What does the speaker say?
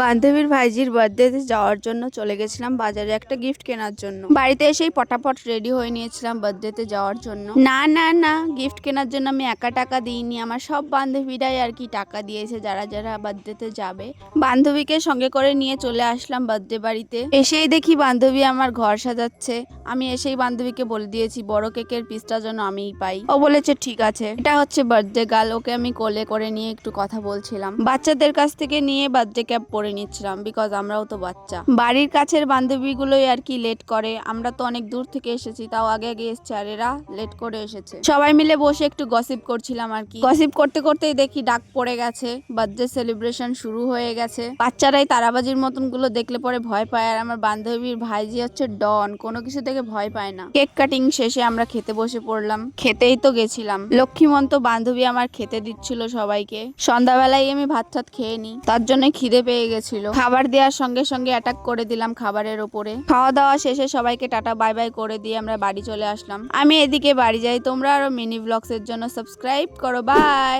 বান্ধবীর ভাইজির বার্থডেতে যাওয়ার জন্য চলে গেছিলাম বাজারে একটা গিফট কেনার জন্য। বাড়িতে এসেই পটাপট রেডি হয়ে নিয়েছিলাম বার্থডেতে যাওয়ার জন্য। না, গিফট কেনার জন্য আমি একা টাকা দিইনি, আমার সব বান্ধবীরাই আর কি টাকা দিয়েছে যারা যারা বার্থডেতে যাবে। বান্ধবীকে সঙ্গে করে নিয়ে চলে আসলাম বার্থডে বাড়িতে। এসেই দেখি বান্ধবী আমার ঘর সাজাচ্ছে। আমি এসেই বান্ধবীকে বলে দিয়েছি বড় কেকের পিসটা যেন আমিই পাই। ও বলেছে ঠিক আছে। এটা হচ্ছে বার্থডে গার্ল, ওকে আমি কোলে করে নিয়ে একটু কথা বলছিলাম। বাচ্চাদের কাছ থেকে নিয়ে বার্থডে ক্যাপ পরে নিচ্ছিলাম, বিকজ আমরাও তো বাচ্চা। বাড়ির কাছের বান্ধবীগুলোই আর কি লেট করে, আমরা তো অনেক দূর থেকে এসেছি, তাও আগে আগে এসছে, আর এরা লেট করে এসেছে। সবাই মিলে বসে একটু গসিপ করছিলাম আর কি। গসিপ করতে করতেই দেখি ডাক পড়ে গেছে, বার্থডে সেলিব্রেশন শুরু হয়ে গেছে। বাচ্চারাই তারাবাজির মতন গুলো দেখলে পরে ভয় পায়, আর আমার বান্ধবীর ভাইজি হচ্ছে ডন, কোনো কিছু থেকে ভয় পায় না। কেক কাটিং শেষে আমরা খেতে বসে পড়লাম। খেতেই তো গেছিলাম, লক্ষ্মীমন্ত বান্ধবী আমার খেতে দিচ্ছিল সবাইকে। সন্ধ্যাবেলায় আমি ভাত টাত খেয়ে নি, তার জন্য খিদে পেয়ে গেছিল। খাবার দেওয়ার সঙ্গে সঙ্গে অ্যাটাক করে দিলাম খাবারের ওপরে। খাওয়া দাওয়া শেষে সবাইকে টাটা বাই বাই করে দিয়ে আমরা বাড়ি চলে আসলাম। আমি এদিকে বাড়ি যাই, তোমরা আরো মিনি ব্লগস এর জন্য সাবস্ক্রাইব করো। বাই।